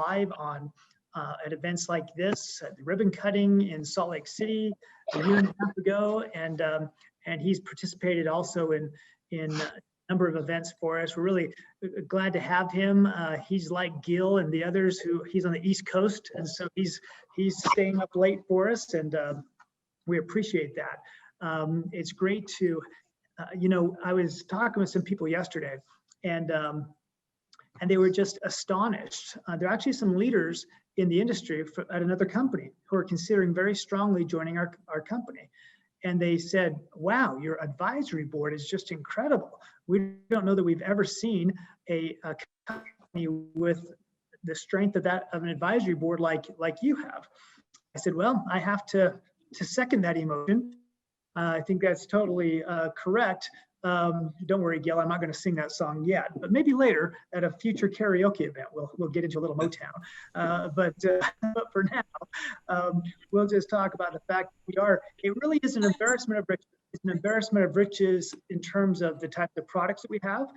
live on at events like this, at the ribbon cutting in Salt Lake City a year and a half ago, and he's participated also in a number of events for us. We're really glad to have him. He's like Gil and the others he's on the East Coast, and so he's staying up late for us, and we appreciate that. It's great to, I was talking with some people yesterday, and they were just astonished. There are actually some leaders in the industry at another company who are considering very strongly joining our company. And they said, wow, your advisory board is just incredible. We don't know that we've ever seen a company with the strength of an advisory board like you have. I said, well, I have to second that emotion. I think that's totally correct. Don't worry, Gil, I'm not going to sing that song yet, but maybe later at a future karaoke event, we'll get into a little Motown. But for now, we'll just talk about the fact that it really is an embarrassment of riches. It's an embarrassment of riches in terms of the type of products that we have.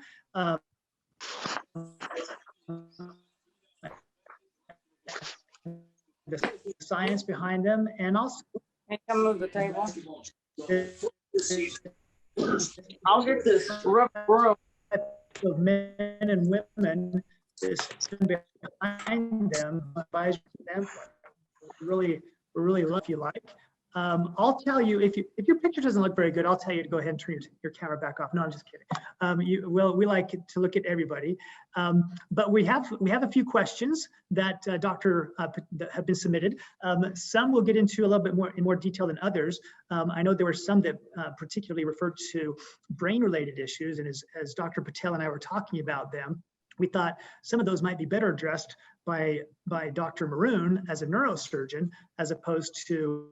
The science behind them, and also come move the table. I'll get this rough of men and women is behind them. We're really lucky. I'll tell you, if your picture doesn't look very good, I'll tell you to go ahead and turn your camera back off. No, I'm just kidding. We like to look at everybody, but we have a few questions that that have been submitted. Some we'll get into a little bit more in more detail than others. I know there were some that particularly referred to brain-related issues, and as Dr. Patel and I were talking about them, we thought some of those might be better addressed by Dr. Maroon as a neurosurgeon, as opposed to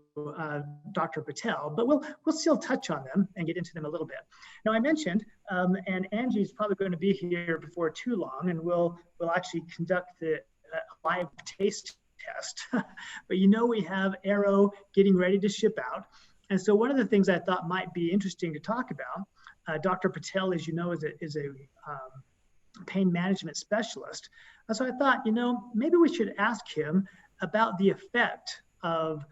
Dr. Patel, but we'll still touch on them and get into them a little bit. Now, I mentioned, and Angie's probably going to be here before too long, and we'll actually conduct the live taste test. But we have Aero getting ready to ship out, and so one of the things I thought might be interesting to talk about, Dr. Patel, as you know, is a pain management specialist. And so I thought, maybe we should ask him about the effect of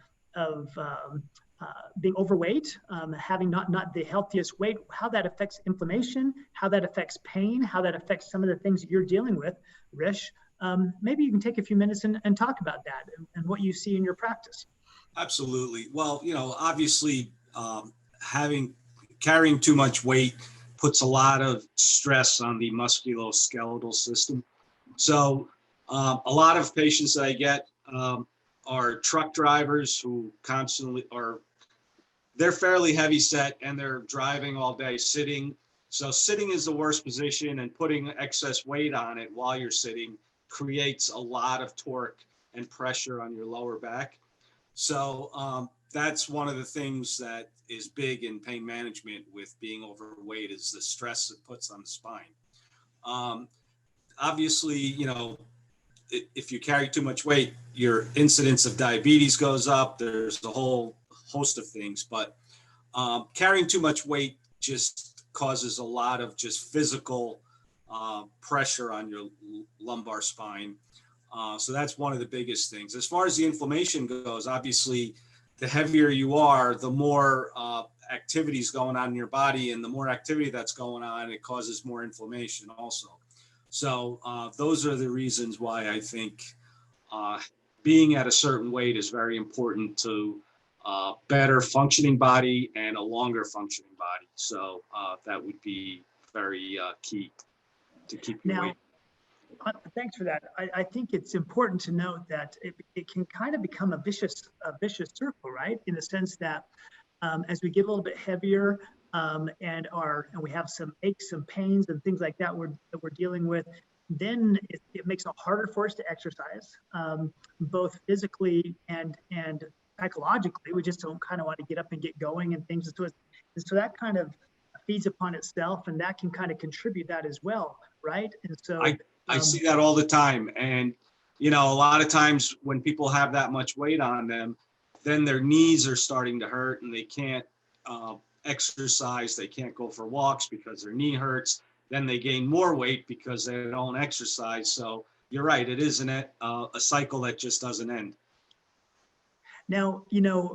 being overweight, having not the healthiest weight, how that affects inflammation, how that affects pain, how that affects some of the things that you're dealing with, Rish. Maybe you can take a few minutes and talk about that and what you see in your practice. Absolutely. Well, obviously, carrying too much weight puts a lot of stress on the musculoskeletal system. So a lot of patients that I get are truck drivers who constantly they're fairly heavy set and they're driving all day sitting. So sitting is the worst position, and putting excess weight on it while you're sitting creates a lot of torque and pressure on your lower back. So that's one of the things that is big in pain management with being overweight, is the stress it puts on the spine. Obviously, if you carry too much weight, your incidence of diabetes goes up. There's a whole host of things, but carrying too much weight just causes a lot of just physical pressure on your lumbar spine. So that's one of the biggest things. As far as the inflammation goes, obviously, the heavier you are, the more activities going on in your body, and the more activity that's going on, it causes more inflammation also. So those are the reasons why I think being at a certain weight is very important to better functioning body and a longer functioning body. So that would be very key to keep your weight. Thanks for that. I think it's important to note that it can kind of become a vicious circle, right? In the sense that as we get a little bit heavier and we have some aches, some pains, and things like that we're dealing with, then it makes it harder for us to exercise, both physically and psychologically. We just don't kind of want to get up and get going and things. And so that kind of feeds upon itself, and that can kind of contribute that as well, right? And so I see that all the time. And, a lot of times when people have that much weight on them, then their knees are starting to hurt and they can't exercise. They can't go for walks because their knee hurts. Then they gain more weight because they don't exercise. So you're right. It is a cycle that just doesn't end. Now,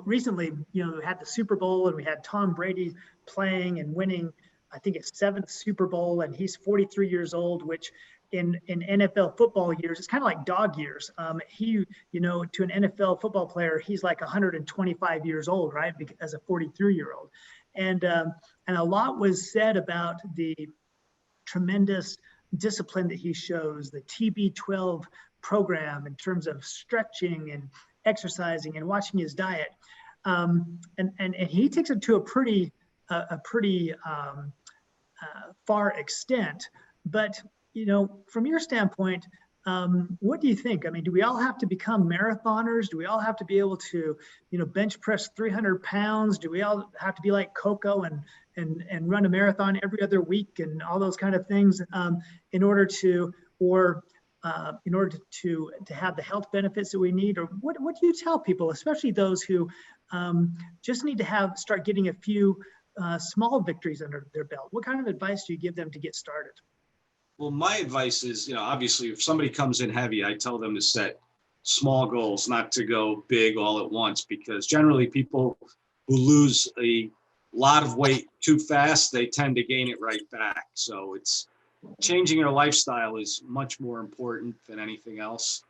recently, we had the Super Bowl and we had Tom Brady playing and winning, I think it's 7th Super Bowl, and he's 43 years old, which in NFL football years, it's kind of like dog years. To an NFL football player, he's like 125 years old, right? As a 43-year-old. And a lot was said about the tremendous discipline that he shows, the TB12 program in terms of stretching and exercising and watching his diet. And he takes it to a pretty far extent. But, from your standpoint, what do you think? I mean, do we all have to become marathoners? Do we all have to be able to, bench press 300 pounds? Do we all have to be like Coco and run a marathon every other week and all those kind of things in order to have the health benefits that we need? Or what do you tell people, especially those who just need to start getting a few small victories under their belt? What kind of advice do you give them to get started? Well, my advice is, obviously, if somebody comes in heavy, I tell them to set small goals, not to go big all at once, because generally people who lose a lot of weight too fast, they tend to gain it right back. So it's changing your lifestyle is much more important than anything else,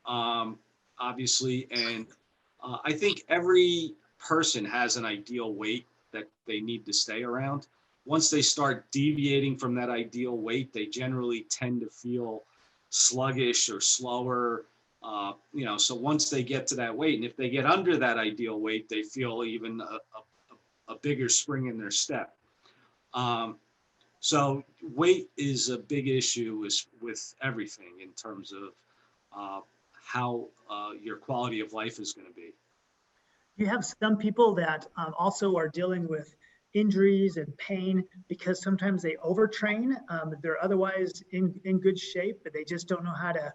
obviously. And I think every person has an ideal weight that they need to stay around. Once they start deviating from that ideal weight, they generally tend to feel sluggish or slower. So once they get to that weight, and if they get under that ideal weight, they feel even a bigger spring in their step. So weight is a big issue with everything in terms of how your quality of life is going to be. You have some people that also are dealing with injuries and pain because sometimes they overtrain. They're otherwise in good shape, but they just don't know how to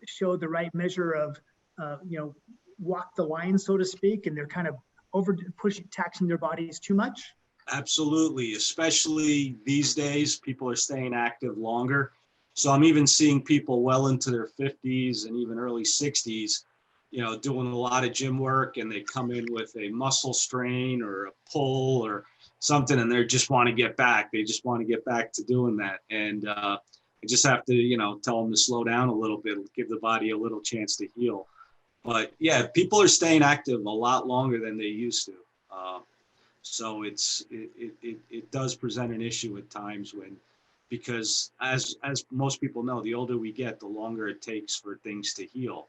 show the right measure of, walk the line, so to speak, and they're kind of taxing their bodies too much. Absolutely. Especially these days, people are staying active longer. So I'm even seeing people well into their 50s and even early 60s, doing a lot of gym work, and they come in with a muscle strain or a pull or something, and they just want to get back. They just want to get back to doing that. And I just have to, tell them to slow down a little bit, give the body a little chance to heal. But yeah, people are staying active a lot longer than they used to. So it does present an issue at times because as most people know, the older we get, the longer it takes for things to heal.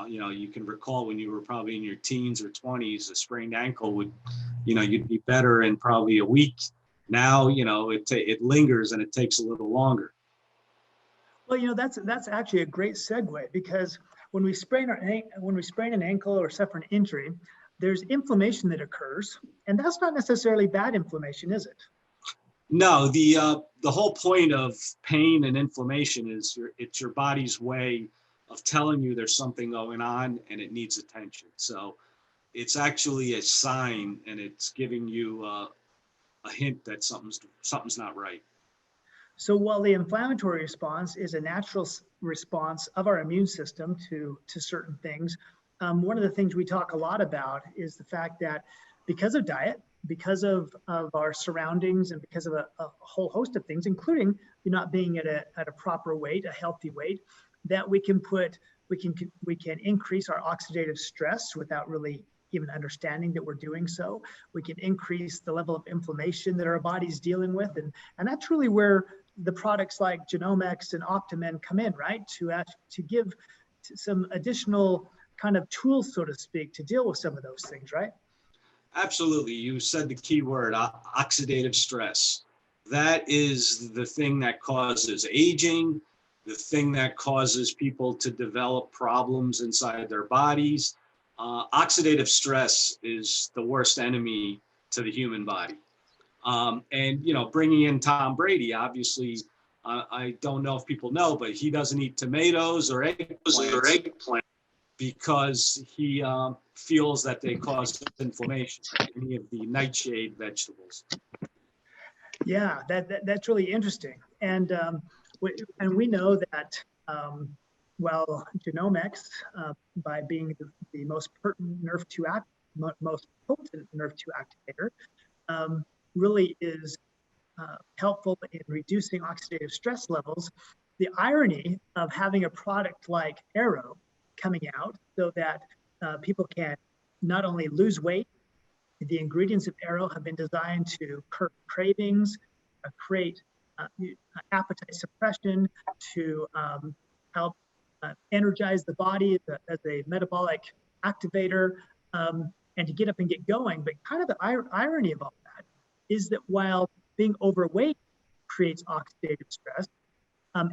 You can recall when you were probably in your teens or 20s, a sprained ankle would, you'd be better in probably a week. Now, it lingers and it takes a little longer. Well, that's actually a great segue, because when we sprain an ankle or suffer an injury, there's inflammation that occurs, and that's not necessarily bad inflammation, is it? No, the whole point of pain and inflammation is it's your body's way of telling you there's something going on and it needs attention. So it's actually a sign, and it's giving you a hint that something's not right. So while the inflammatory response is a natural response of our immune system to certain things, one of the things we talk a lot about is the fact that because of diet, because of our surroundings, and because of a whole host of things, including you not being at a proper weight, a healthy weight, that we can increase our oxidative stress without really even understanding that we're doing so. We can increase the level of inflammation that our body's dealing with, and that's really where the products like Genomics and Optimen come in, right? To give some additional kind of tools, so to speak, to deal with some of those things, right? Absolutely. You said the key word, oxidative stress. That is the thing that causes aging, the thing that causes people to develop problems inside their bodies. Oxidative stress is the worst enemy to the human body. And, bringing in Tom Brady, obviously, I don't know if people know, but he doesn't eat tomatoes or eggplant because he feels that they cause inflammation, any of the nightshade vegetables. Yeah, that's really interesting. And we know that while genomics, by being the most pertinent NRF2 most potent NRF2 activator, really is helpful in reducing oxidative stress levels. The irony of having a product like Arrow coming out so that people can not only lose weight, the ingredients of Arrow have been designed to curb cravings, create appetite suppression, to help energize the body as a metabolic activator, and to get up and get going. But kind of the irony of all that is that while being overweight creates oxidative stress,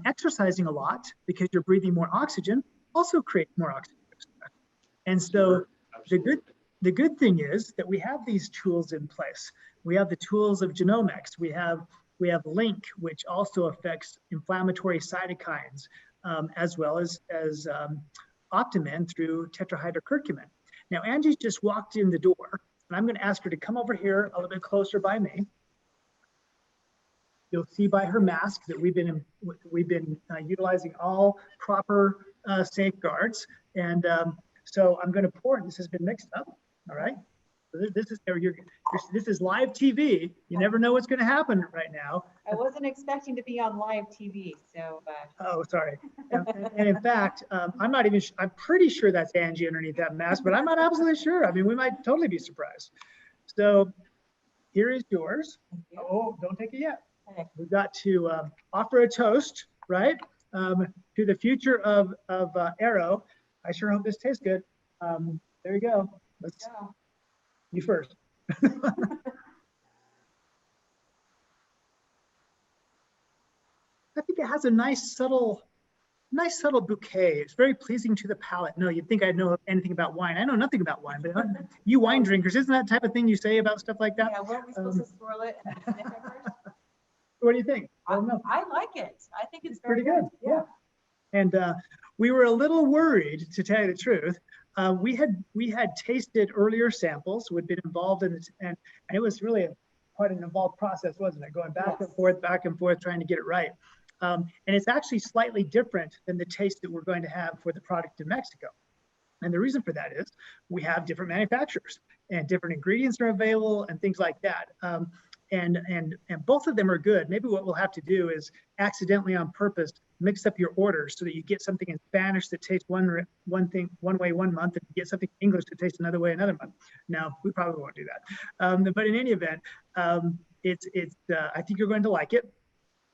exercising a lot because you're breathing more oxygen also creates more oxidative stress. And so the good thing is that we have these tools in place. We have the tools of genomics. We have Link, which also affects inflammatory cytokines, as well as Optimin through tetrahydrocurcumin. Now, Angie's just walked in the door, and I'm going to ask her to come over here a little bit closer by me. You'll see by her mask that we've been utilizing all proper safeguards, and so I'm going to pour. This has been mixed up. All right. So this is live TV. You never know what's going to happen right now. I wasn't expecting to be on live TV, so. Oh, sorry. And in fact, I'm pretty sure that's Angie underneath that mask, but I'm not absolutely sure. I mean, we might totally be surprised. So here is yours. Oh, don't take it yet. Okay. We've got to offer a toast, right? To the future of Arrow. I sure hope this tastes good. There you go. Let's go. You first. I think it has a nice subtle bouquet. It's very pleasing to the palate. No, you'd think I know anything about wine. I know nothing about wine, but you wine drinkers, isn't that the type of thing you say about stuff like that? Yeah, weren't we supposed to swirl it and sniff it first? What do you think? I don't know. I like it. I think it's Pretty very good. Yeah. And we were a little worried, to tell you the truth. We had tasted earlier samples, we'd been involved in this, and it was really quite an involved process, wasn't it? Going back and forth, trying to get it right. And it's actually slightly different than the taste that we're going to have for the product in Mexico. And the reason for that is we have different manufacturers and different ingredients are available and things like that. And both of them are good. Maybe what we'll have to do is accidentally on purpose mix up your orders so that you get something in Spanish that tastes one way one month, and you get something in English that tastes another way another month. No, we probably won't do that. But in any event, I think you're going to like it.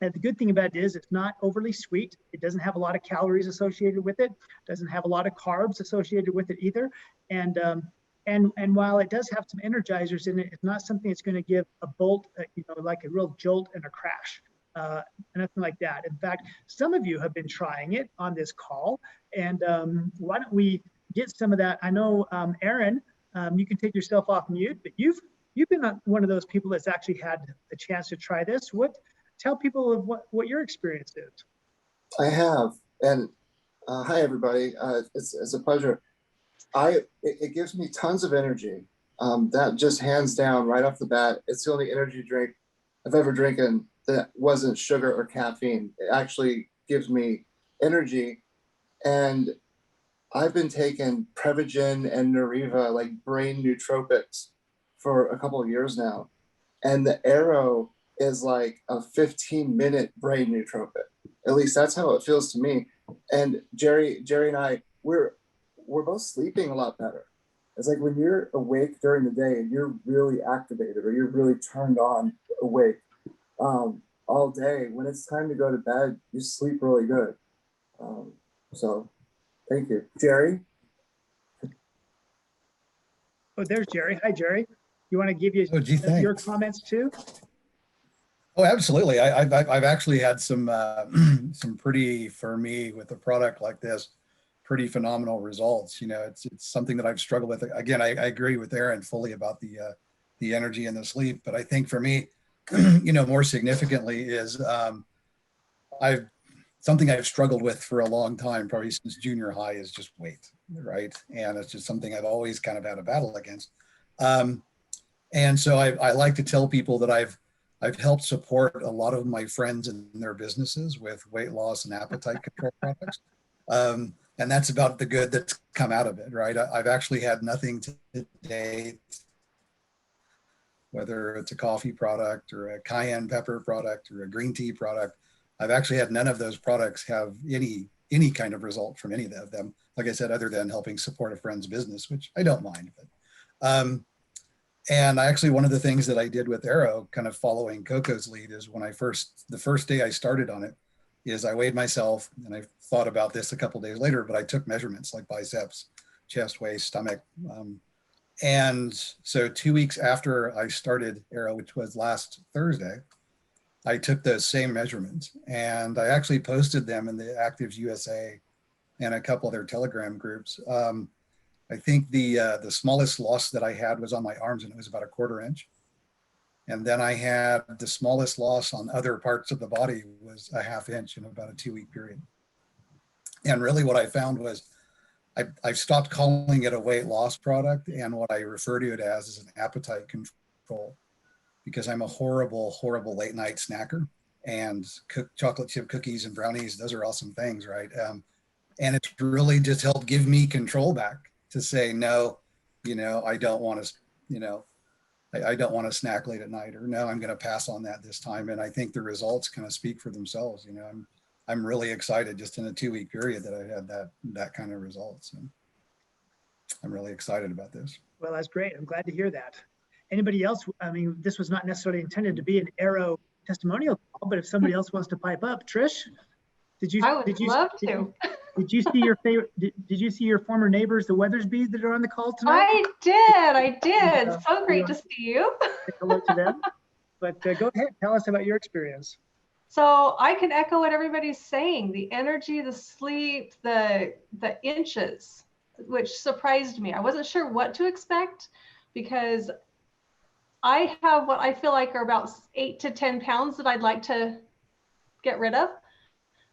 And the good thing about it is it's not overly sweet. It doesn't have a lot of calories associated with it. Doesn't have a lot of carbs associated with it either. And while it does have some energizers in it, it's not something that's going to give a bolt, like a real jolt and a crash, nothing like that. In fact, some of you have been trying it on this call, and why don't we get some of that? I know, Aaron, you can take yourself off mute, but you've been one of those people that's actually had the chance to try this. Tell people of what your experience is. I have, and hi everybody. It's a pleasure. It gives me tons of energy. That just hands down right off the bat. It's the only energy drink I've ever drinking that wasn't sugar or caffeine. It actually gives me energy. And I've been taking Prevagen and Nariva, like brain nootropics, for a couple of years now. And the Arrow is like a 15-minute brain nootropic. At least that's how it feels to me. And Jerry and I, we're both sleeping a lot better. It's like when you're awake during the day and you're really activated or you're really turned on awake all day, when it's time to go to bed, you sleep really good. So thank you. Jerry? Oh, there's Jerry. Hi, Jerry. You want to give your comments too? Oh, absolutely. I've actually had some pretty, for me with a product like this, pretty phenomenal results. It's something that I've struggled with. Again, I agree with Aaron fully about the energy and the sleep, but I think for me, more significantly is something I've struggled with for a long time, probably since junior high, is just weight, right? And it's just something I've always kind of had a battle against. And so I like to tell people that I've helped support a lot of my friends in their businesses with weight loss and appetite control products. And that's about the good that's come out of it, right? I've actually had nothing to date, whether it's a coffee product or a cayenne pepper product or a green tea product. I've actually had none of those products have any kind of result from any of them. Like I said, other than helping support a friend's business, which I don't mind. But, and I actually, one of the things that I did with Arrow, kind of following Coco's lead, is when the first day I started on it, is I weighed myself, and I thought about this a couple days later, but I took measurements like biceps, chest, waist, stomach. And so 2 weeks after I started Arrow, which was last Thursday, I took those same measurements, and I actually posted them in the Actives USA and a couple of their Telegram groups. I think the smallest loss that I had was on my arms, and it was about a 1/4 inch. And then I had the smallest loss on other parts of the body was a 1/2 inch in about a 2-week period. And really what I found was I've stopped calling it a weight loss product, and what I refer to it as is an appetite control, because I'm a horrible, horrible late night snacker, and chocolate chip cookies and brownies, those are awesome things, right? And it's really just helped give me control back to say, no, I don't want to, I don't want to snack late at night, or no, I'm going to pass on that this time. And I think the results kind of speak for themselves. I'm really excited just in a 2-week period that I had that kind of results. And I'm really excited about this. Well, that's great. I'm glad to hear that. Anybody else? I mean, this was not necessarily intended to be an Arrow testimonial call, but if somebody else wants to pipe up, Trish, I would love to. Did you see your favorite? Did you see your former neighbors, the Weathersbys, that are on the call tonight? I did. So great to see you. Say hello to them. But go ahead, tell us about your experience. So I can echo what everybody's saying. The energy, the sleep, the inches, which surprised me. I wasn't sure what to expect, because I have what I feel like are about 8 to 10 pounds that I'd like to get rid of.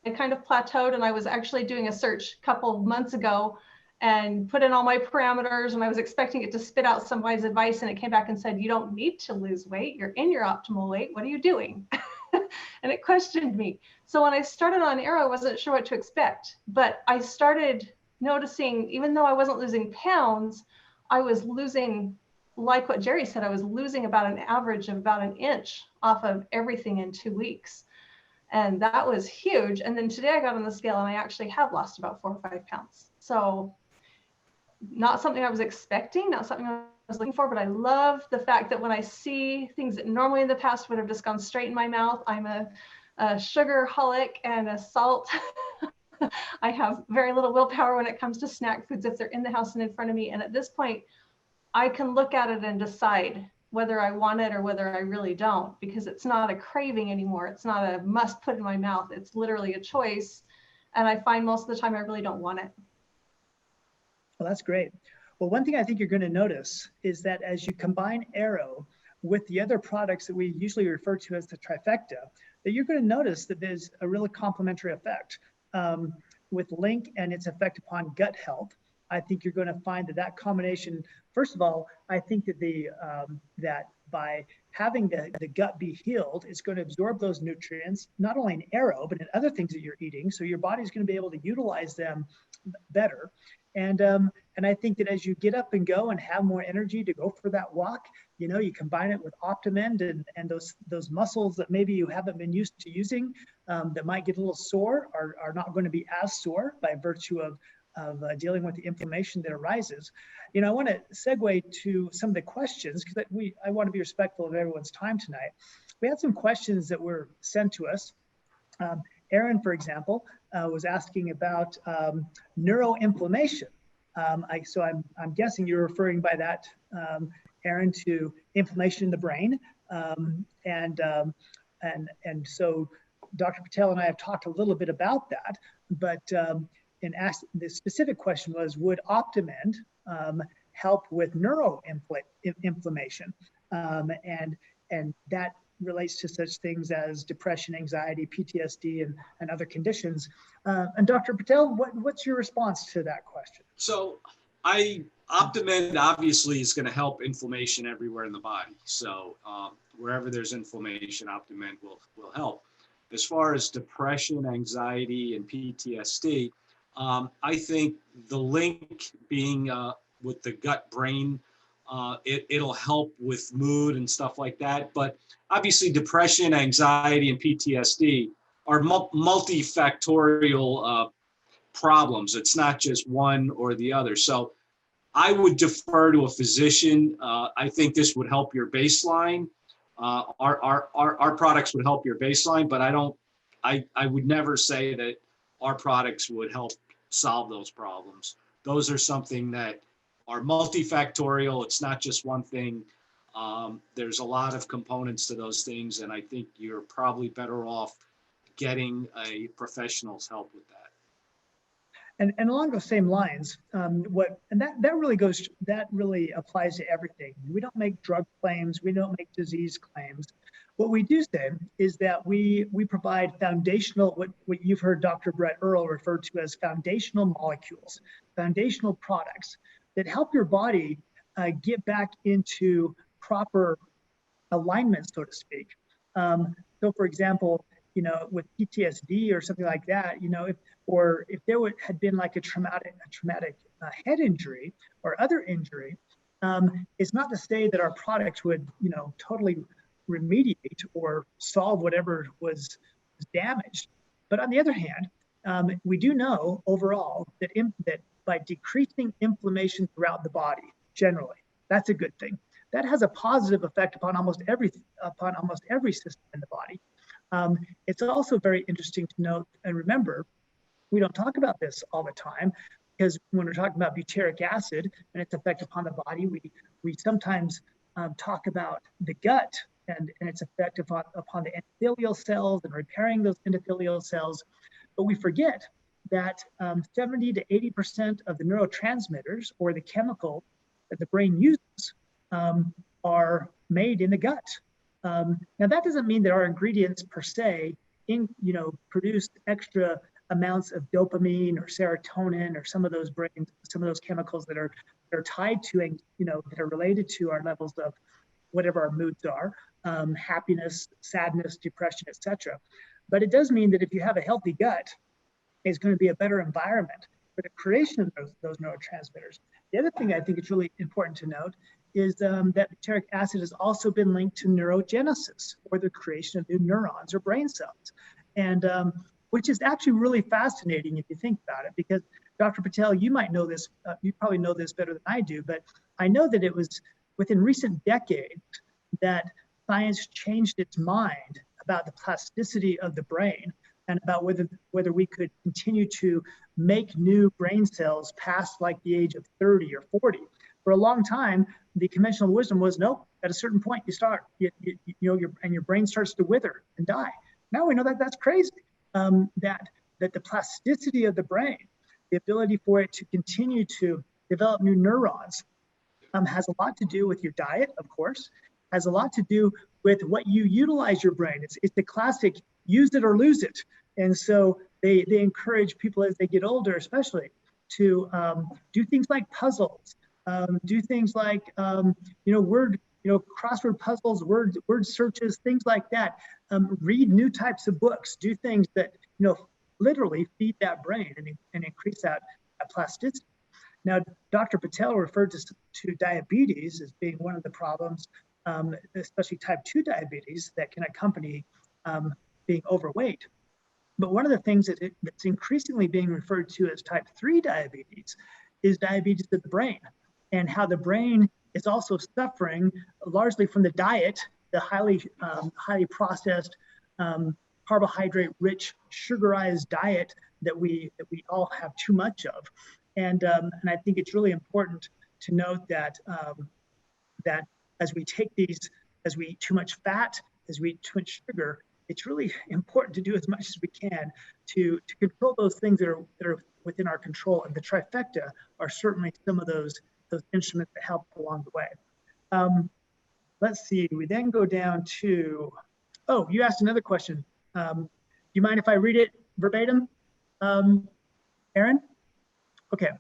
I kind of plateaued, and I was actually doing a search a couple of months ago and put in all my parameters, and I was expecting it to spit out some wise advice, and it came back and said, you don't need to lose weight. You're in your optimal weight. What are you doing? And it questioned me. So when I started on Arrow, I wasn't sure what to expect, but I started noticing, even though I wasn't losing pounds, I was losing, like what Jerry said, I was losing about an average of about 1 inch off of everything in 2 weeks. And that was huge. And then today I got on the scale and I actually have lost about 4 or 5 pounds. So not something I was expecting, not something I was looking for, but I love the fact that when I see things that normally in the past would have just gone straight in my mouth, I'm a sugar holic and a salt. I have very little willpower when it comes to snack foods if they're in the house and in front of me. And at this point, I can look at it and decide whether I want it or whether I really don't, because it's not a craving anymore. It's not a must put in my mouth. It's literally a choice. And I find most of the time I really don't want it. Well, that's great. Well, one thing I think you're going to notice is that as you combine Arrow with the other products that we usually refer to as the trifecta, that you're going to notice that there's a really complementary effect with Link and its effect upon gut health. I think you're going to find that combination. First of all, I think that that by having the gut be healed, it's going to absorb those nutrients, not only in Arrow, but in other things that you're eating. So your body's going to be able to utilize them better. And I think that as you get up and go and have more energy to go for that walk, you combine it with Optimend and those muscles that maybe you haven't been used to using that might get a little sore are not going to be as sore by virtue of dealing with the inflammation that arises. I want to segue to some of the questions, because I want to be respectful of everyone's time tonight. We had some questions that were sent to us. Aaron, for example, was asking about neuroinflammation. So I'm guessing you're referring by that, Aaron, to inflammation in the brain. And so Dr. Patel and I have talked a little bit about that, but the specific question was, would Optimend help with neuroinflammation? And that relates to such things as depression, anxiety, PTSD, and other conditions. And Dr. Patel, what's your response to that question? So Optimend obviously is going to help inflammation everywhere in the body. So wherever there's inflammation, Optimend will help. As far as depression, anxiety, and PTSD, I think the link being with the gut brain, it'll help with mood and stuff like that. But obviously depression, anxiety, and PTSD are multifactorial problems. It's not just one or the other. So I would defer to a physician. I think this would help your baseline. Our products would help your baseline, but I would never say that our products would help solve those problems. Those are something that are multifactorial. It's not just one thing. There's a lot of components to those things, and I think you're probably better off getting a professional's help with that. And along those same lines, that really applies to everything. We don't make drug claims, we don't make disease claims. What we do say is that we provide foundational, what you've heard Dr. Brett Earl refer to as foundational molecules, foundational products that help your body get back into proper alignment, so to speak. So for example, with PTSD or something like that, if there had been like a traumatic head injury or other injury, it's not to say that our product would, totally remediate or solve whatever was damaged. But on the other hand, we do know overall that by decreasing inflammation throughout the body, generally, that's a good thing. That has a positive effect upon almost every system in the body. It's also very interesting to note and remember, we don't talk about this all the time because when we're talking about butyric acid and its effect upon the body, we sometimes talk about the gut and its effect upon the endothelial cells and repairing those endothelial cells. But we forget that 70 to 80% of the neurotransmitters or the chemical that the brain uses are made in the gut. Now that doesn't mean that our ingredients per se produce extra amounts of dopamine or serotonin or some of those chemicals that are tied to that are related to our levels of whatever our moods are, happiness, sadness, depression, etc. But it does mean that if you have a healthy gut, it's going to be a better environment for the creation of those neurotransmitters. The other thing I think it's really important to note is that butyric acid has also been linked to neurogenesis, or the creation of new neurons or brain cells, and which is actually really fascinating if you think about it, because Dr. Patel, you might know this, you probably know this better than I do, but I know that it was within recent decades that science changed its mind about the plasticity of the brain and about whether we could continue to make new brain cells past like the age of 30 or 40. For a long time, the conventional wisdom was, no, at a certain point you start, your brain starts to wither and die. Now we know that that's crazy, that the plasticity of the brain, the ability for it to continue to develop new neurons, has a lot to do with your diet, of course, has a lot to do with what you utilize your brain. It's the classic use it or lose it. And so they encourage people as they get older, especially, to do things like puzzles, do things like crossword puzzles, word searches, things like that. Read new types of books, do things that literally feed that brain and increase that plasticity. Now, Dr. Patel referred to diabetes as being one of the problems, especially type 2 diabetes that can accompany being overweight. But one of the things that's increasingly being referred to as type 3 diabetes is diabetes of the brain, and how the brain is also suffering largely from the diet, the highly processed, carbohydrate-rich, sugarized diet that we all have too much of. And I think it's really important to note that that as we eat too much fat, as we eat too much sugar, it's really important to do as much as we can to control those things that are within our control. And the trifecta are certainly some of those instruments that help along the way. Let's see, we then go down to, oh, you asked another question. Do you mind if I read it verbatim, Aaron? Okay.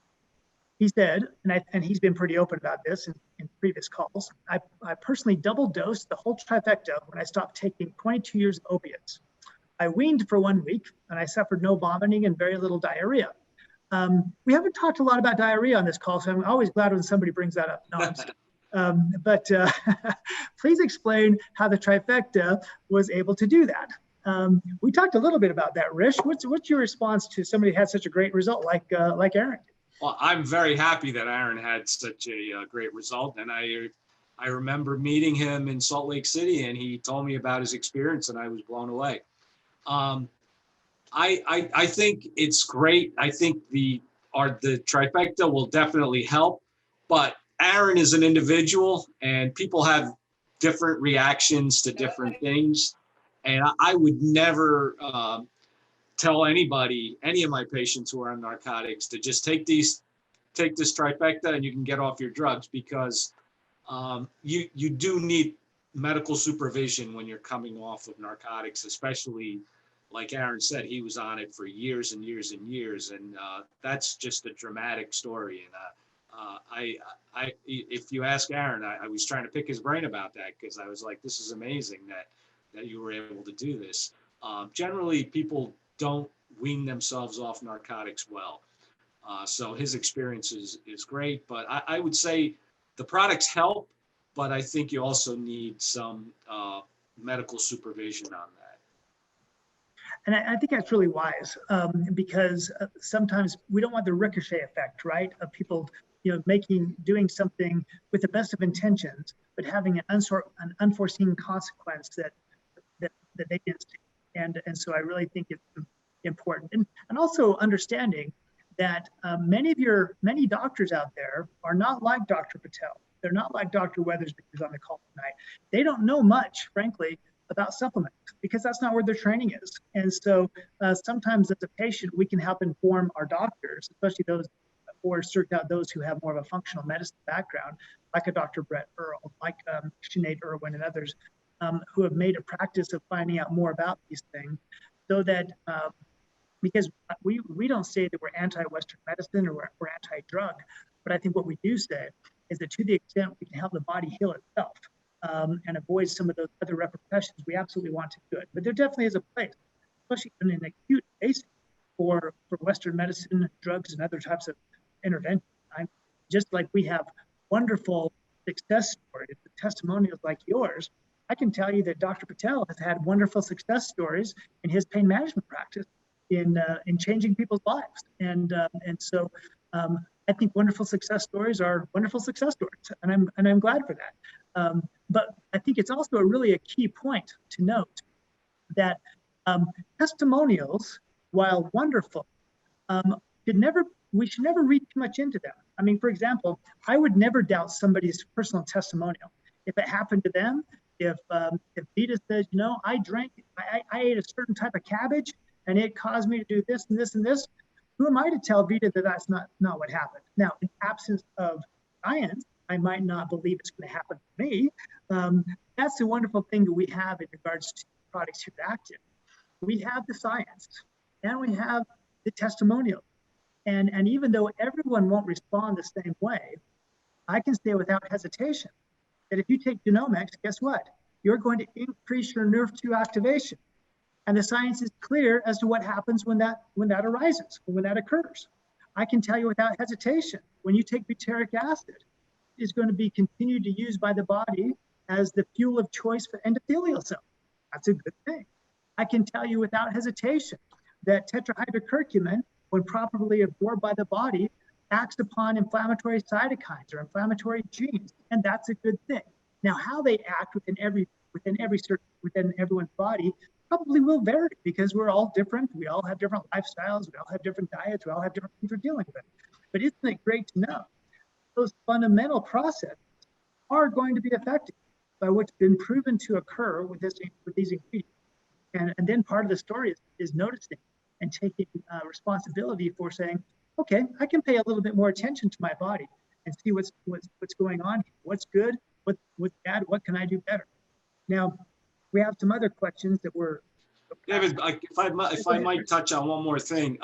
He said, and he's been pretty open about this in previous calls, I personally double dosed the whole trifecta when I stopped taking 22 years of opiates. I weaned for 1 week and I suffered no vomiting and very little diarrhea. We haven't talked a lot about diarrhea on this call, so I'm always glad when somebody brings that up. No, I'm just but please explain how the trifecta was able to do that. We talked a little bit about that, Rish. What's your response to somebody who had such a great result like Aaron? Well, I'm very happy that Aaron had such a great result, and I remember meeting him in Salt Lake City, and he told me about his experience, and I was blown away. I think it's great. I think the trifecta will definitely help, but Aaron is an individual, and people have different reactions to different things, and I would never tell anybody, any of my patients who are on narcotics, to just take this trifecta and you can get off your drugs, because you do need medical supervision when you're coming off of narcotics, especially like Aaron said, he was on it for years and years and years, and that's just a dramatic story. And if you ask Aaron, I was trying to pick his brain about that, because I was like, this is amazing that you were able to do this. Generally, people don't wean themselves off narcotics well. So his experience is great, but I would say the products help, but I think you also need some medical supervision on that. And I think that's really wise, because sometimes we don't want the ricochet effect, right? Of people, doing something with the best of intentions, but having an unforeseen consequence that they didn't see. And so I really think it's important, and also understanding that many doctors out there are not like Dr. Patel. They're not like Dr. Weathersby, who's on the call tonight. They don't know much, frankly, about supplements, because that's not where their training is. And so sometimes as a patient, we can help inform our doctors, especially those, or search out those who have more of a functional medicine background, like a Dr. Brett Earl, like Sinead Irwin and others, who have made a practice of finding out more about these things, so that because we don't say that we're anti-Western medicine or we're anti-drug, but I think what we do say is that to the extent we can help the body heal itself, and avoid some of those other repercussions, we absolutely want to do it. But there definitely is a place, especially in an acute basis, for Western medicine, drugs, and other types of intervention. Just like we have wonderful success stories, testimonials like yours, I can tell you that Dr. Patel has had wonderful success stories in his pain management practice in changing people's lives. And so I think wonderful success stories are wonderful success stories, and I'm glad for that. But I think it's also a key point to note that testimonials, while wonderful, we should never read too much into them. I mean, for example, I would never doubt somebody's personal testimonial. If it happened to them, if Vita says, I ate a certain type of cabbage and it caused me to do this and this and this, who am I to tell Vita that that's not what happened? Now, in absence of science, I might not believe it's going to happen to me. That's the wonderful thing that we have in regards to products here at Active. We have the science and we have the testimonial. And even though everyone won't respond the same way, I can say without hesitation that if you take genomics, guess what? You're going to increase your NRF2 activation. And the science is clear as to what happens when that arises, when that occurs. I can tell you without hesitation, when you take butyric acid, it's going to be continued to use by the body as the fuel of choice for endothelial cells. That's a good thing. I can tell you without hesitation that tetrahydrocurcumin, when properly absorbed by the body, acts upon inflammatory cytokines or inflammatory genes, and that's a good thing. Now, how they act within everyone's body probably will vary, because we're all different. We all have different lifestyles. We all have different diets. We all have different things we're dealing with. But isn't it great to know those fundamental processes are going to be affected by what's been proven to occur with these ingredients? And then part of the story is noticing and taking responsibility for saying, okay, I can pay a little bit more attention to my body and see what's going on here. What's good, what's bad, what can I do better? Now, we have some other questions that were. David, if I might touch on one more thing.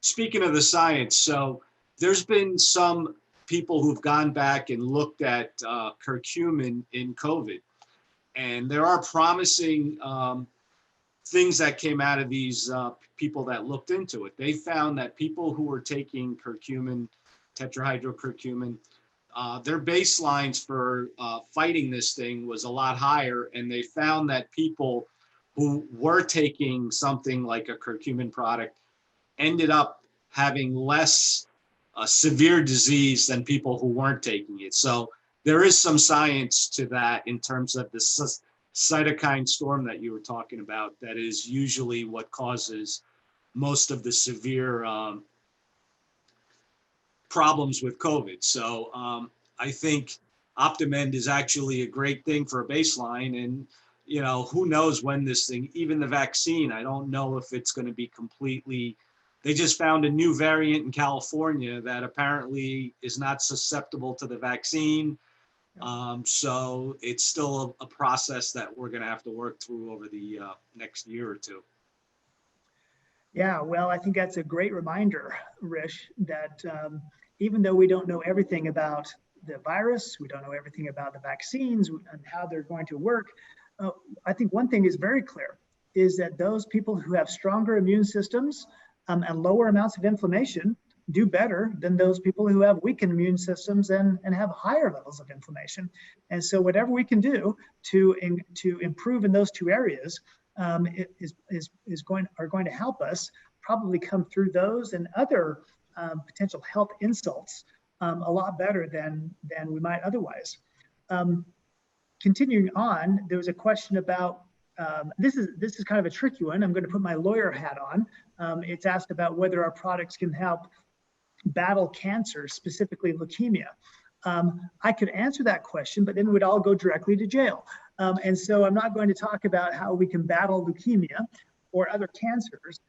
Speaking of the science, so there's been some people who've gone back and looked at curcumin in COVID, and there are promising things that came out of these people that looked into it. They found that people who were taking curcumin, tetrahydrocurcumin, their baselines for fighting this thing was a lot higher. And they found that people who were taking something like a curcumin product ended up having less severe disease than people who weren't taking it. So there is some science to that in terms of the cytokine storm that you were talking about. That is usually what causes most of the severe problems with COVID. So I think Optimend is actually a great thing for a baseline. And, you know, who knows when this thing, even the vaccine, I don't know if it's going to be completely, they just found a new variant in California that apparently is not susceptible to the vaccine. So it's still a process that we're going to have to work through over the next year or two. Yeah, well, I think that's a great reminder, Rish, that even though we don't know everything about the virus, we don't know everything about the vaccines and how they're going to work, I think one thing is very clear, is that those people who have stronger immune systems and lower amounts of inflammation do better than those people who have weakened immune systems and have higher levels of inflammation. And so whatever we can do to improve in those two areas are going to help us probably come through those and other potential health insults a lot better than we might otherwise. Continuing on, there was a question about this is kind of a tricky one. I'm going to put my lawyer hat on. It's asked about whether our products can help battle cancer, specifically leukemia. I could answer that question, but then we'd all go directly to jail. And so I'm not going to talk about how we can battle leukemia or other cancers,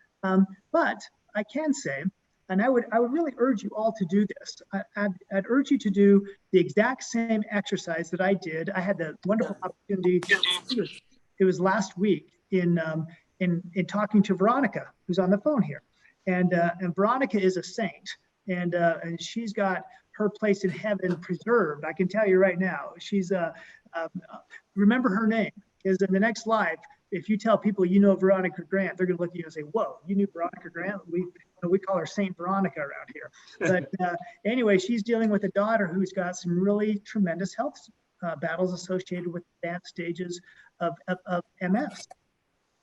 but I can say, and I would really urge you all to do this. I'd urge you to do the exact same exercise that I did. I had the wonderful opportunity. It was last week in talking to Veronica, who's on the phone here, and Veronica is a saint, and she's got her place in heaven preserved. I can tell you right now. She's remember her name, because in the next life, if you tell people you know Veronica Grant, they're going to look at you and say, "Whoa, you knew Veronica Grant?" We call her Saint Veronica around here. But anyway, she's dealing with a daughter who's got some really tremendous health battles associated with advanced stages of MS.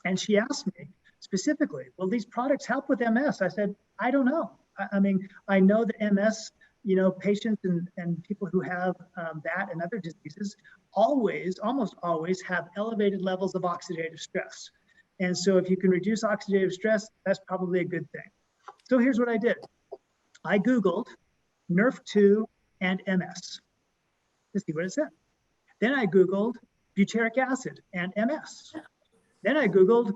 And she asked me specifically, "Will these products help with MS?" I said, "I don't know. I mean, I know that MS, you know, patients and people who have that and other diseases almost always have elevated levels of oxidative stress. And so if you can reduce oxidative stress, that's probably a good thing." So here's what I did. I Googled NRF2 and MS to see what it said. Then I Googled butyric acid and MS. Then I Googled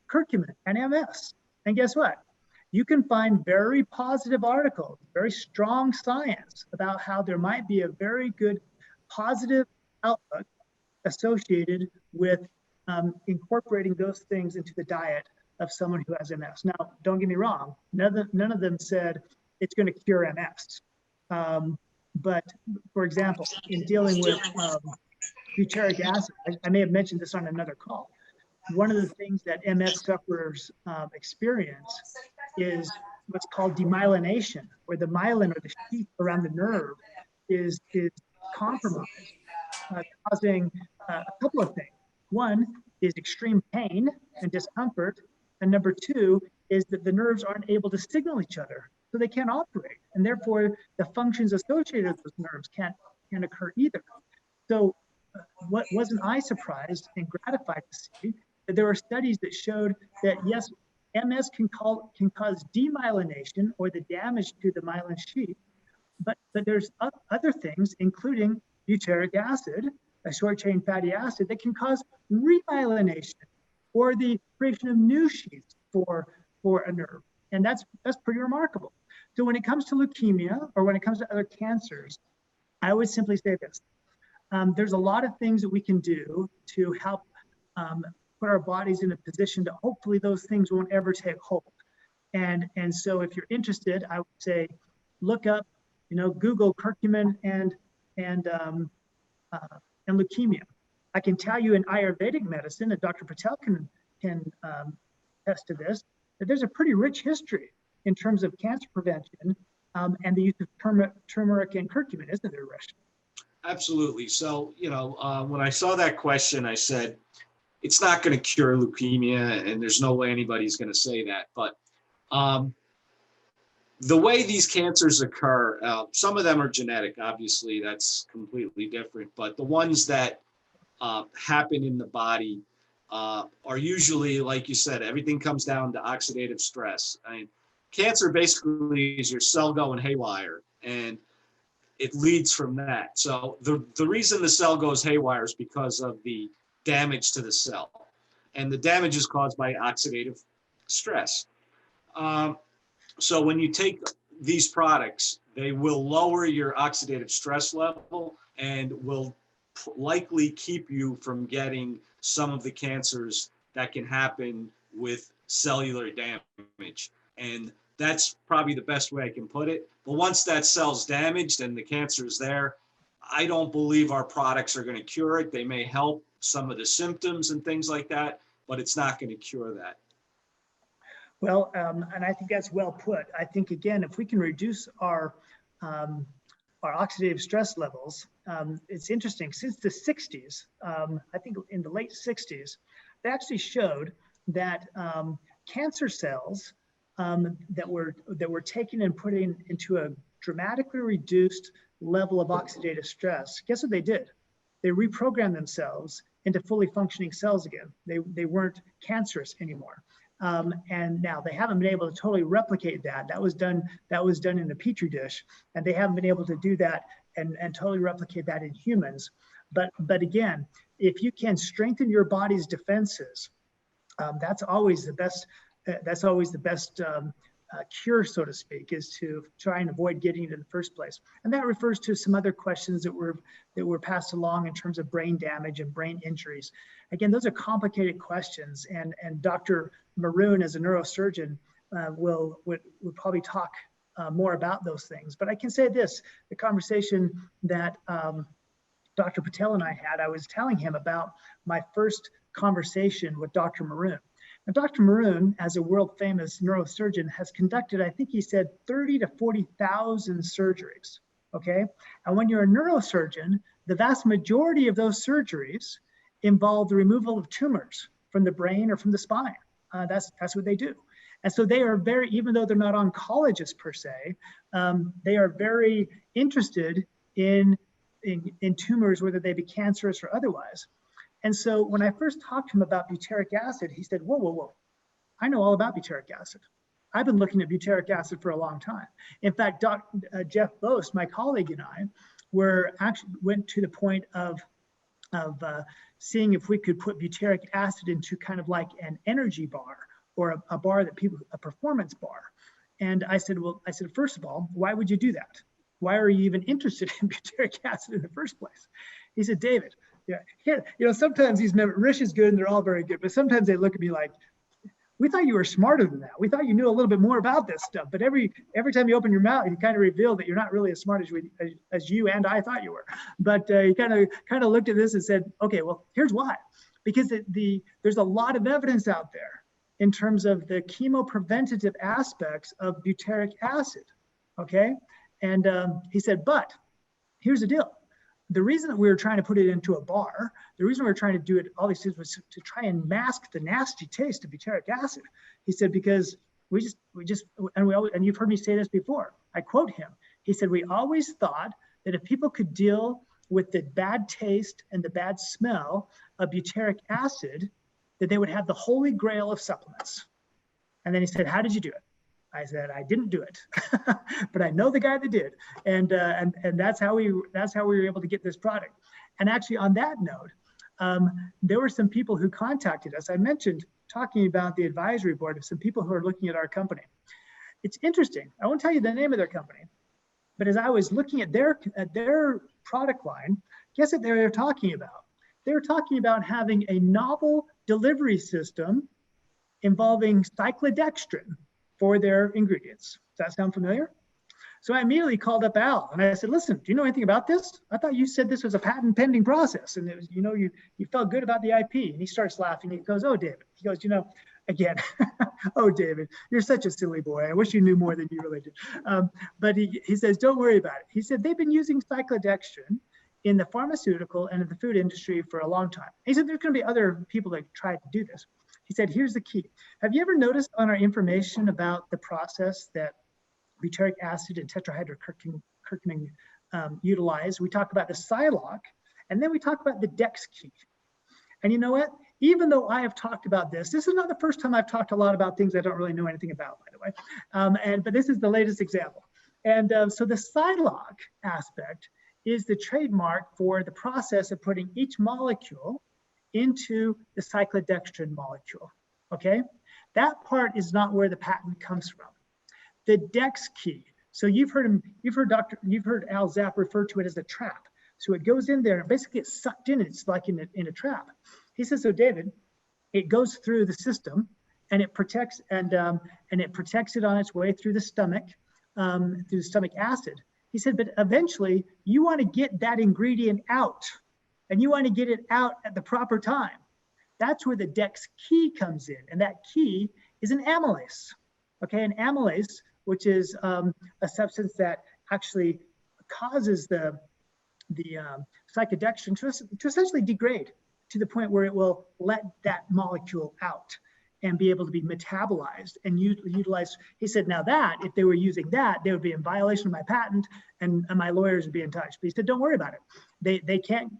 curcumin and MS. And guess what? You can find very positive articles, very strong science about how there might be a very good positive outlook associated with incorporating those things into the diet of someone who has MS. Now, don't get me wrong, none of them said it's going to cure MS. But for example, in dealing with butyric acid, I may have mentioned this on another call. One of the things that MS sufferers experience is what's called demyelination, where the myelin or the sheath around the nerve is compromised, causing a couple of things. One is extreme pain and discomfort, and number two is that the nerves aren't able to signal each other, so they can't operate, and therefore the functions associated with those nerves can't occur either. So what wasn't I surprised and gratified to see that there were studies that showed that yes, MS can cause demyelination or the damage to the myelin sheath, but there's other things, including butyric acid, a short chain fatty acid, that can cause remyelination or the creation of new sheaths for a nerve. And that's pretty remarkable. So when it comes to leukemia or when it comes to other cancers, I would simply say this. There's a lot of things that we can do to help put our bodies in a position to hopefully those things won't ever take hold. And so if you're interested, I would say look up, Google curcumin and leukemia. I can tell you in Ayurvedic medicine, and Dr. Patel can attest to this, that there's a pretty rich history in terms of cancer prevention and the use of turmeric and curcumin, isn't there, Rish? Absolutely. So, when I saw that question, I said, it's not going to cure leukemia, and there's no way anybody's going to say that. But the way these cancers occur, some of them are genetic, obviously, that's completely different. But the ones that happen in the body are usually, like you said, everything comes down to oxidative stress. I mean, cancer basically is your cell going haywire, and it leads from that. So the reason the cell goes haywire is because of the damage to the cell. And the damage is caused by oxidative stress. So when you take these products, they will lower your oxidative stress level and will likely keep you from getting some of the cancers that can happen with cellular damage. And that's probably the best way I can put it. But once that cell's damaged and the cancer is there, I don't believe our products are going to cure it. They may help some of the symptoms and things like that, but it's not going to cure that. Well, and I think that's well put. I think, again, if we can reduce our oxidative stress levels, it's interesting, since the 60s, I think in the late 60s, they actually showed that cancer cells that were taken and put into a dramatically reduced level of oxidative stress, guess what they did? They reprogrammed themselves into fully functioning cells again. They weren't cancerous anymore. And now they haven't been able to totally replicate that. That was done in a petri dish, and they haven't been able to do that and totally replicate that in humans. But again, if you can strengthen your body's defenses, that's always the best. That's always the best cure, so to speak, is to try and avoid getting it in the first place. And that refers to some other questions that were passed along in terms of brain damage and brain injuries. Again, those are complicated questions, and Dr. Maroon, as a neurosurgeon, would probably talk more about those things. But I can say this: the conversation that Dr. Patel and I had, I was telling him about my first conversation with Dr. Maroon. Now, Dr. Maroon, as a world famous neurosurgeon, has conducted, I think he said, 30 to 40,000 surgeries, okay? And when you're a neurosurgeon, the vast majority of those surgeries involve the removal of tumors from the brain or from the spine. That's what they do. And so they are very, even though they're not oncologists per se, they are very interested in tumors, whether they be cancerous or otherwise. And so when I first talked to him about butyric acid, he said, whoa, I know all about butyric acid. I've been looking at butyric acid for a long time. In fact, Jeff Boast, my colleague, and I went to the point of seeing if we could put butyric acid into kind of like an energy bar, or a bar that a performance bar. And I said, first of all, why would you do that? Why are you even interested in butyric acid in the first place? He said, David, sometimes these members, Rish is good and they're all very good, but sometimes they look at me like, we thought you were smarter than that. We thought you knew a little bit more about this stuff, but every time you open your mouth, you kind of reveal that you're not really as smart as you and I thought you were. But he kind of looked at this and said, okay, well, here's why. Because there's a lot of evidence out there in terms of the chemopreventative aspects of butyric acid, okay? And he said, but here's the deal. The reason that we were trying to put it into a bar, the reason we were trying to do it, all these things, was to try and mask the nasty taste of butyric acid. He said, because and you've heard me say this before, I quote him. He said, we always thought that if people could deal with the bad taste and the bad smell of butyric acid, that they would have the holy grail of supplements. And then he said, how did you do it? I said, I didn't do it, but I know the guy that did. And that's how we were able to get this product. And actually, on that note, there were some people who contacted us. I mentioned talking about the advisory board of some people who are looking at our company. It's interesting. I won't tell you the name of their company, but as I was looking at their product line, guess what they were talking about? They were talking about having a novel delivery system involving cyclodextrin for their ingredients. Does that sound familiar? So I immediately called up Al and I said, listen, do you know anything about this? I thought you said this was a patent pending process and it was, you felt good about the IP. And he starts laughing. He goes, oh, David. He goes, again, oh, David, you're such a silly boy. I wish you knew more than you really did. But he says, don't worry about it. He said, they've been using cyclodextrin in the pharmaceutical and in the food industry for a long time. He said, there's going to be other people that try to do this. He said, here's the key. Have you ever noticed on our information about the process that butyric acid and tetrahydrocurcumin utilize? We talk about the Siloc, and then we talk about the DEX key. And you know what? Even though I have talked about this is not the first time I've talked a lot about things I don't really know anything about, by the way. But this is the latest example. And so the Siloc aspect is the trademark for the process of putting each molecule into the cyclodextrin molecule, okay? That part is not where the patent comes from. The DEX key, so you've heard Al Zapp refer to it as a trap. So it goes in there and basically it's sucked in, it's like in a trap. He says, so David, it goes through the system and it protects it on its way through the stomach acid. He said, but eventually you want to get that ingredient out and you want to get it out at the proper time. That's where the DEX key comes in. And that key is an amylase. Okay, an amylase, which is a substance that actually causes the cyclodextrin to essentially degrade to the point where it will let that molecule out and be able to be metabolized and utilized. He said, now that, if they were using that, they would be in violation of my patent and my lawyers would be in touch. But he said, don't worry about it. They can't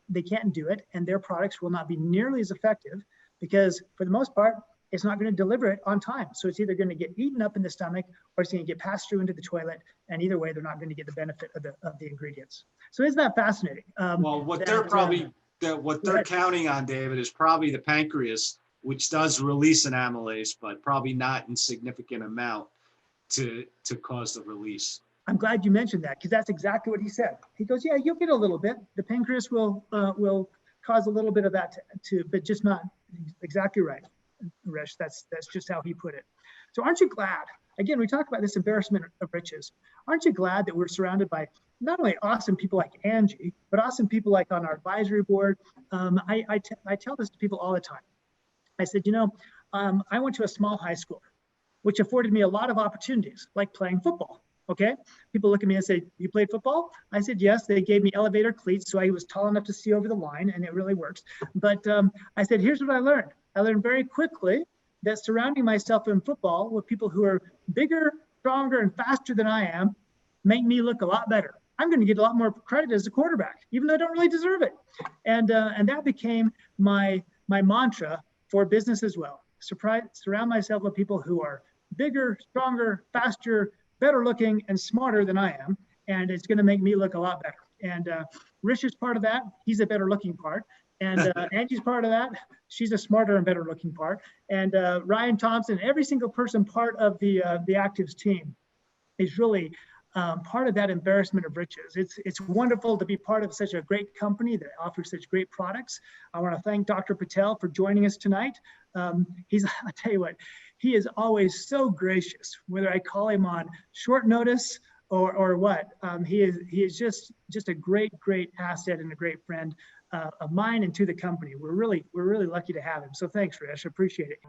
do it and their products will not be nearly as effective because for the most part, it's not going to deliver it on time. So it's either going to get eaten up in the stomach or it's going to get passed through into the toilet. And either way, they're not going to get the benefit of the ingredients. So isn't that fascinating? Well, what they're counting on, David, is probably the pancreas, which does release an amylase, but probably not in significant amount to cause the release. I'm glad you mentioned that because that's exactly what he said. He goes, yeah, you'll get a little bit. The pancreas will cause a little bit of that but just not exactly right, Rish. That's just how he put it. So aren't you glad? Again, we talk about this embarrassment of riches. Aren't you glad that we're surrounded by not only awesome people like Angie, but awesome people like on our advisory board? I tell this to people all the time. I said, I went to a small high school, which afforded me a lot of opportunities, like playing football, okay? People look at me and say, you played football? I said, yes, they gave me elevator cleats, so I was tall enough to see over the line, and it really works. But I said, here's what I learned. I learned very quickly that surrounding myself in football with people who are bigger, stronger, and faster than I am make me look a lot better. I'm going to get a lot more credit as a quarterback, even though I don't really deserve it. And that became my mantra for business as well. Surround myself with people who are bigger, stronger, faster, better looking, and smarter than I am. And it's going to make me look a lot better. And Rish is part of that. He's a better looking part. And Angie's part of that. She's a smarter and better looking part. And Ryan Thompson, every single person part of the Actives team is really part of that embarrassment of riches. It's wonderful to be part of such a great company that offers such great products. I want to thank Dr. Patel for joining us tonight. I'll tell you what, he is always so gracious, whether I call him on short notice or what. He is just a great asset and a great friend of mine and to the company. We're really lucky to have him. So thanks, Rish. Appreciate it.